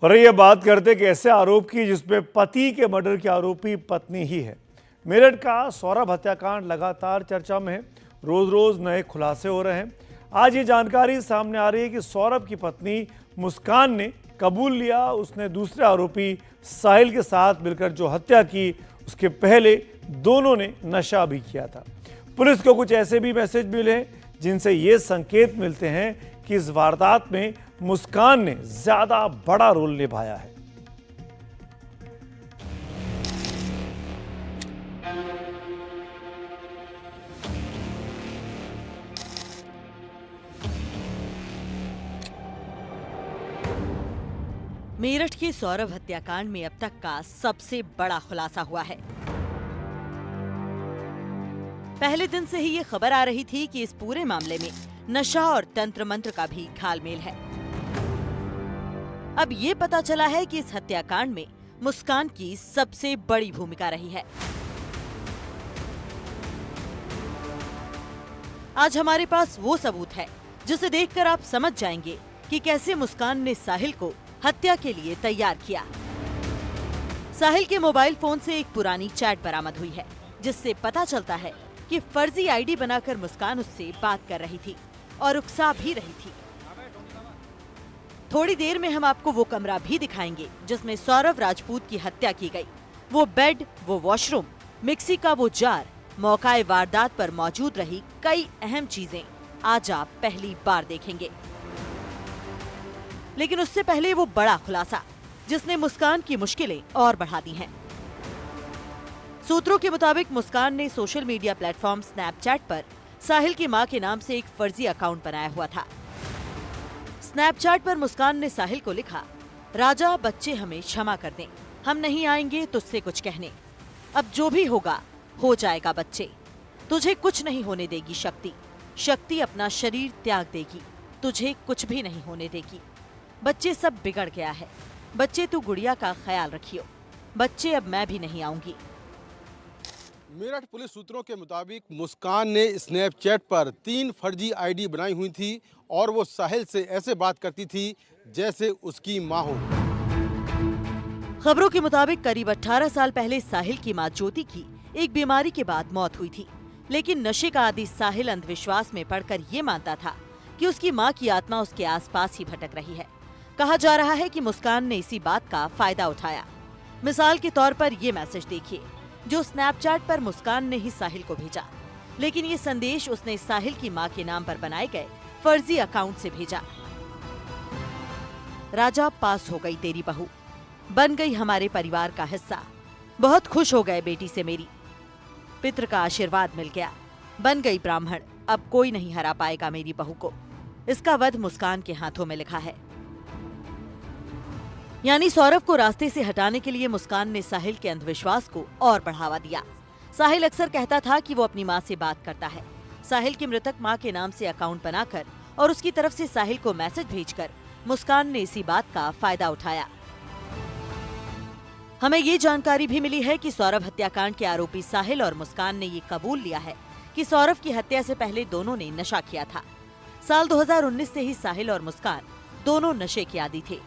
और ये बात करते कि ऐसे आरोप की जिसमें पति के मर्डर की आरोपी पत्नी ही है। मेरठ का सौरभ हत्याकांड लगातार चर्चा में है। रोज रोज नए खुलासे हो रहे हैं। आज ये जानकारी सामने आ रही है कि सौरभ की पत्नी मुस्कान ने कबूल लिया उसने दूसरे आरोपी साहिल के साथ मिलकर जो हत्या की, उसके पहले दोनों ने नशा भी किया था। पुलिस को कुछ ऐसे भी मैसेज मिले जिनसे ये संकेत मिलते हैं कि इस वारदात में मुस्कान ने ज्यादा बड़ा रोल निभाया है। मेरठ के सौरभ हत्याकांड में अब तक का सबसे बड़ा खुलासा हुआ है। पहले दिन से ही ये खबर आ रही थी कि इस पूरे मामले में नशा और तंत्र मंत्र का भी घालमेल है। अब ये पता चला है कि इस हत्याकांड में मुस्कान की सबसे बड़ी भूमिका रही है। आज हमारे पास वो सबूत है जिसे देखकर आप समझ जाएंगे कि कैसे मुस्कान ने साहिल को हत्या के लिए तैयार किया। साहिल के मोबाइल फोन से एक पुरानी चैट बरामद हुई है जिससे पता चलता है कि फर्जी आईडी बनाकर मुस्कान उससे बात कर रही थी और उकसा भी रही थी। थोड़ी देर में हम आपको वो कमरा भी दिखाएंगे जिसमें सौरभ राजपूत की हत्या की गई। वो बेड, वो वॉशरूम, मिक्सी का वो जार, मौकाए वारदात पर मौजूद रही कई अहम चीजें आज आप पहली बार देखेंगे। लेकिन उससे पहले वो बड़ा खुलासा जिसने मुस्कान की मुश्किलें और बढ़ा दी हैं। सूत्रों के मुताबिक मुस्कान ने सोशल मीडिया प्लेटफॉर्म स्नैपचैट पर साहिल की मां के नाम से एक फर्जी अकाउंट बनाया हुआ था। स्नैपचैट पर मुस्कान ने साहिल को लिखा, राजा बच्चे हमें क्षमा कर दें, हम नहीं आएंगे तुझसे कुछ कहने, अब जो भी होगा हो जाएगा बच्चे, तुझे कुछ नहीं होने देगी शक्ति, शक्ति अपना शरीर त्याग देगी, तुझे कुछ भी नहीं होने देगी, बच्चे सब बिगड़ गया है, बच्चे तू गुड़िया का ख्याल रखियो, बच्चे अब मैं भी नहीं आऊंगी। मेरठ पुलिस सूत्रों के मुताबिक मुस्कान ने स्नैपचैट पर 3 फर्जी आईडी बनाई हुई थी और वो साहिल से ऐसे बात करती थी जैसे उसकी मां हो। खबरों के मुताबिक करीब 18 साल पहले साहिल की मां ज्योति की एक बीमारी के बाद मौत हुई थी, लेकिन नशे का आदी साहिल अंधविश्वास में पड़कर ये मानता था कि उसकी मां की आत्मा उसके आसपास ही भटक रही है। कहा जा रहा है कि मुस्कान ने इसी बात का फायदा उठाया। मिसाल के तौर पर ये मैसेज देखिए जो स्नैपचैट पर मुस्कान ने ही साहिल को भेजा, लेकिन ये संदेश उसने साहिल की मां के नाम पर बनाए गए फर्जी अकाउंट से भेजा। राजा पास हो गई तेरी बहू, बन गई हमारे परिवार का हिस्सा, बहुत खुश हो गए बेटी से मेरी, पितृ का आशीर्वाद मिल गया, बन गई ब्राह्मण, अब कोई नहीं हरा पाएगा मेरी बहू को। इसका वध मुस्कान के हाथों में लिखा है। यानी सौरभ को रास्ते से हटाने के लिए मुस्कान ने साहिल के अंधविश्वास को और बढ़ावा दिया। साहिल अक्सर कहता था कि वो अपनी मां से बात करता है। साहिल की मृतक मां के नाम से अकाउंट बनाकर और उसकी तरफ से साहिल को मैसेज भेजकर मुस्कान ने इसी बात का फायदा उठाया। हमें ये जानकारी भी मिली है कि सौरभ हत्याकांड के आरोपी साहिल और मुस्कान ने ये कबूल लिया है कि सौरभ की हत्या से पहले दोनों ने नशा किया था। साल 2019 से ही साहिल और मुस्कान दोनों नशे के आदी थे।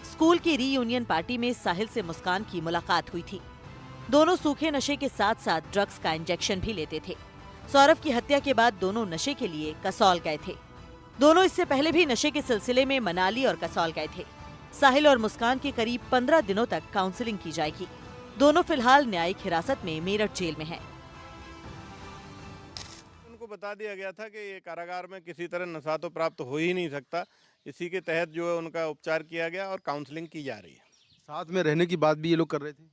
स्कूल की रीयूनियन पार्टी में साहिल से मुस्कान की मुलाकात हुई थी। दोनों सूखे नशे के साथ साथ ड्रग्स का इंजेक्शन भी लेते थे। सौरभ की हत्या के बाद दोनों नशे के लिए कसौल गए थे। दोनों इससे पहले भी नशे के सिलसिले में मनाली और कसौल गए थे। साहिल और मुस्कान की करीब 15 दिनों तक काउंसलिंग की जाएगी। दोनों फिलहाल न्यायिक हिरासत में मेरठ जेल में हैं। उनको बता दिया गया था कि ये कारागार में किसी तरह नशा तो प्राप्त हो ही नहीं सकता। इसी के तहत जो है उनका उपचार किया गया और काउंसलिंग की जा रही है। साथ में रहने की बात भी ये लोग कर रहे थे।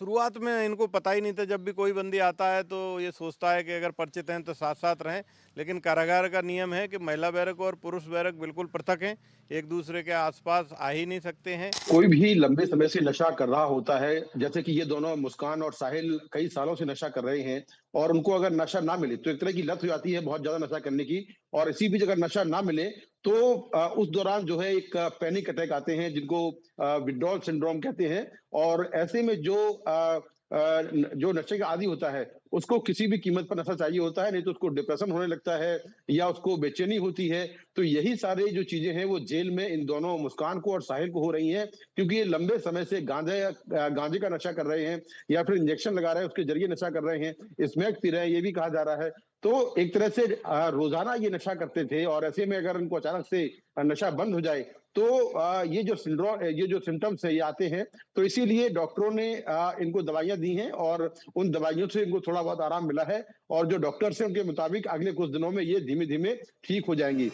शुरुआत में इनको पता ही नहीं था। जब भी कोई बंदी आता है तो ये सोचता है कि अगर परिचित हैं तो साथ साथ रहें, लेकिन कारागार का नियम है कि महिला बैरक और पुरुष बैरक बिल्कुल पृथक हैं, एक दूसरे के आसपास आ ही नहीं सकते हैं। कोई भी लंबे समय से नशा कर रहा होता है, जैसे कि ये दोनों मुस्कान और साहिल कई सालों से नशा कर रहे हैं और उनको अगर नशा ना मिले तो एक तरह की लत हो जाती है बहुत ज्यादा नशा करने की। और इसी बीच अगर नशा ना मिले तो उस दौरान जो है एक पैनिक अटैक आते हैं जिनको विथड्रॉल सिंड्रोम कहते हैं। और ऐसे में जो जो नशे का आदी होता है उसको किसी भी कीमत पर नशा चाहिए होता है, नहीं तो उसको डिप्रेशन होने लगता है या उसको बेचैनी होती है। तो यही सारे जो चीजें हैं वो जेल में इन दोनों मुस्कान को और साहिल को हो रही हैं, क्योंकि ये लंबे समय से गांजे का नशा कर रहे हैं या फिर इंजेक्शन लगा रहे हैं, उसके जरिए नशा कर रहे हैं, स्मैक पी रहे हैं, ये भी कहा जा रहा है। तो एक तरह से रोजाना ये नशा करते थे और ऐसे में अगर इनको अचानक से नशा बंद हो जाए तो ये जो सिम्टम्स है ये आते हैं। तो इसीलिए डॉक्टरों ने इनको दवाइयां दी हैं और उन दवाइयों से इनको थोड़ा बहुत आराम मिला है और जो डॉक्टर्स हैं उनके मुताबिक अगले कुछ दिनों में ये धीमे धीमे ठीक हो जाएंगी।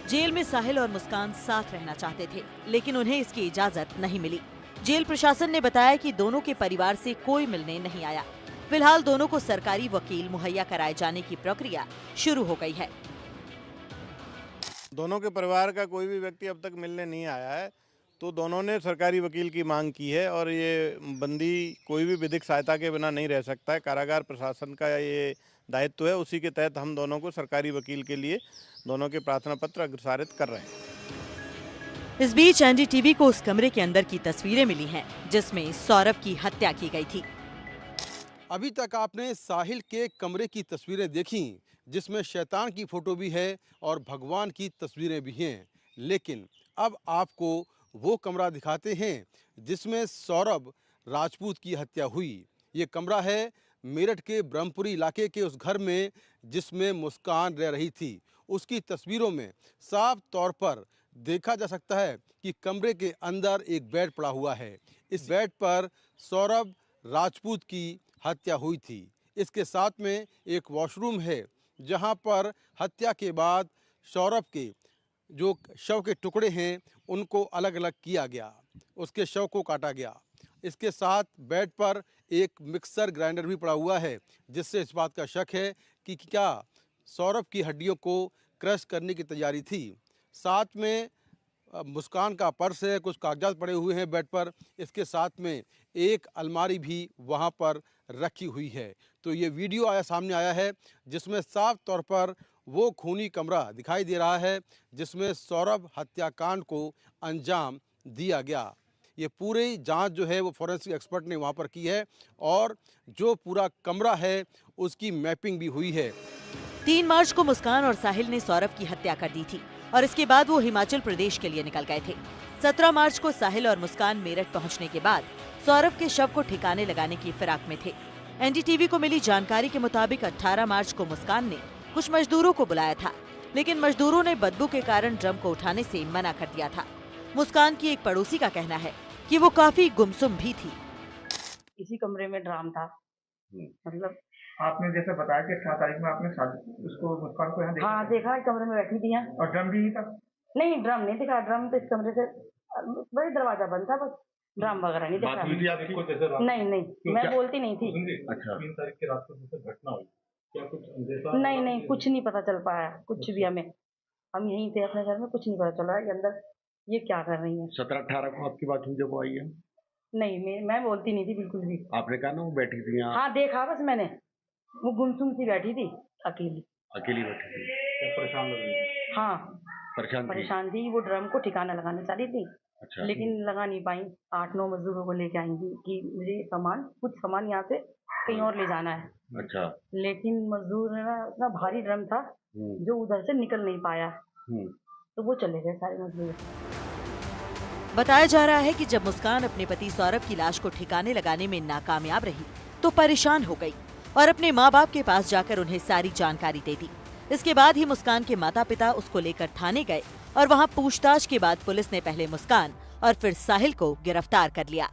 जेल में साहिल और मुस्कान साथ रहना चाहते थे, लेकिन उन्हें इसकी इजाजत नहीं मिली। जेल प्रशासन ने बताया कि दोनों के परिवार से कोई मिलने नहीं आया। फिलहाल दोनों को सरकारी वकील मुहैया कराए जाने की प्रक्रिया शुरू हो गई है। दोनों के परिवार का कोई भी व्यक्ति अब तक मिलने नहीं आया है, तो दोनों ने सरकारी वकील की मांग की है और ये बंदी कोई भी विधिक सहायता के बिना नहीं रह सकता है। कारागार प्रशासन का ये दायित्व है, उसी के तहत हम दोनों को सरकारी वकील के लिए दोनों के प्रार्थना पत्र अग्रसारित कर रहे हैं। इस बीच एनडीटीवी को उस कमरे के अंदर की तस्वीरें मिली हैं जिसमें सौरभ की हत्या की गई थी। अभी तक आपने साहिल के कमरे की तस्वीरें देखी जिसमें शैतान की फोटो भी है और भगवान की तस्वीरें भी हैं, लेकिन अब आपको वो कमरा दिखाते हैं जिसमें सौरभ राजपूत की हत्या हुई। ये कमरा है मेरठ के ब्रह्मपुरी इलाके के उस घर में जिसमें मुस्कान रह रही थी। उसकी तस्वीरों में साफ तौर पर देखा जा सकता है कि कमरे के अंदर एक बेड पड़ा हुआ है। इस बेड पर सौरभ राजपूत की हत्या हुई थी। इसके साथ में एक वॉशरूम है जहां पर हत्या के बाद सौरभ के जो शव के टुकड़े हैं उनको अलग अलग किया गया, उसके शव को काटा गया। इसके साथ बेड पर एक मिक्सर ग्राइंडर भी पड़ा हुआ है जिससे इस बात का शक है कि क्या सौरभ की हड्डियों को क्रश करने की तैयारी थी। साथ में मुस्कान का पर्स है, कुछ कागजात पड़े हुए हैं बेड पर। इसके साथ में एक अलमारी भी वहां पर रखी हुई है। तो ये वीडियो सामने आया है जिसमें साफ तौर पर वो खूनी कमरा दिखाई दे रहा है जिसमें सौरभ हत्याकांड को अंजाम दिया गया। ये पूरी जांच जो है वो फॉरेंसिक एक्सपर्ट ने वहां पर की है और जो पूरा कमरा है उसकी मैपिंग भी हुई है। 3 मार्च को मुस्कान और साहिल ने सौरभ की हत्या कर दी थी और इसके बाद वो हिमाचल प्रदेश के लिए निकल गए थे। 17 मार्च को साहिल और मुस्कान मेरठ पहुंचने के बाद सौरभ के शव को ठिकाने लगाने की फिराक में थे। एनडीटीवी को मिली जानकारी के मुताबिक 18 मार्च को मुस्कान ने कुछ मजदूरों को बुलाया था, लेकिन मजदूरों ने बदबू के कारण ड्रम को उठाने से मना कर दिया था। मुस्कान की एक पड़ोसी का कहना है कि वो काफी गुमसुम भी थी। इसी कमरे में ड्राम था, मतलब आपने जैसे बताया कि 18 तारीख में आपने उसको मुस्कान को यहाँ देखा? हाँ देखा, कमरे में बैठी थी। और ड्रम भी था? नहीं, ड्रम नहीं दिखा। ड्रम तो इस कमरे से वही दरवाजा बंद था, बस ड्रम वगैरह नहीं दिखा। नहीं, मैं बोलती नहीं थी। अच्छा, 3 तारीख की रात को जैसे घटना हुई, क्या कुछ अंदेशा? नहीं, कुछ नहीं पता चल पाया, कुछ भी। हमें हम यहीं थे अपने घर में, कुछ नहीं पता चला कि अंदर ये क्या कर रही है। 17-18 को आपकी बात हुई जब वो आई है? नहीं, मैं बोलती नहीं थी बिल्कुल भी। आपने कहा ना वो बैठी थी यहाँ? हाँ देखा बस मैंने, वो गुमसुम सी बैठी थी, अकेली बैठी थी। परेशान लग रही है? हाँ परेशान थी। वो ड्रम को ठिकाना लगाना चाह रही थी। अच्छा। लेकिन लगा नहीं पाई। 8-9 मजदूरों को लेके आएंगी कि मुझे कुछ सामान यहाँ से कहीं और ले जाना है। अच्छा। लेकिन मजदूर है ना, इतना भारी ड्रम था जो उधर से निकल नहीं पाया, तो वो चले गए सारे मजदूर। बताया जा रहा है कि जब मुस्कान अपने पति सौरभ की लाश को ठिकाने लगाने में नाकामयाब रही तो परेशान हो गई और अपने माँ बाप के पास जाकर उन्हें सारी जानकारी दे दी। इसके बाद ही मुस्कान के माता पिता उसको लेकर थाने गए और वहाँ पूछताछ के बाद पुलिस ने पहले मुस्कान और फिर साहिल को गिरफ्तार कर लिया।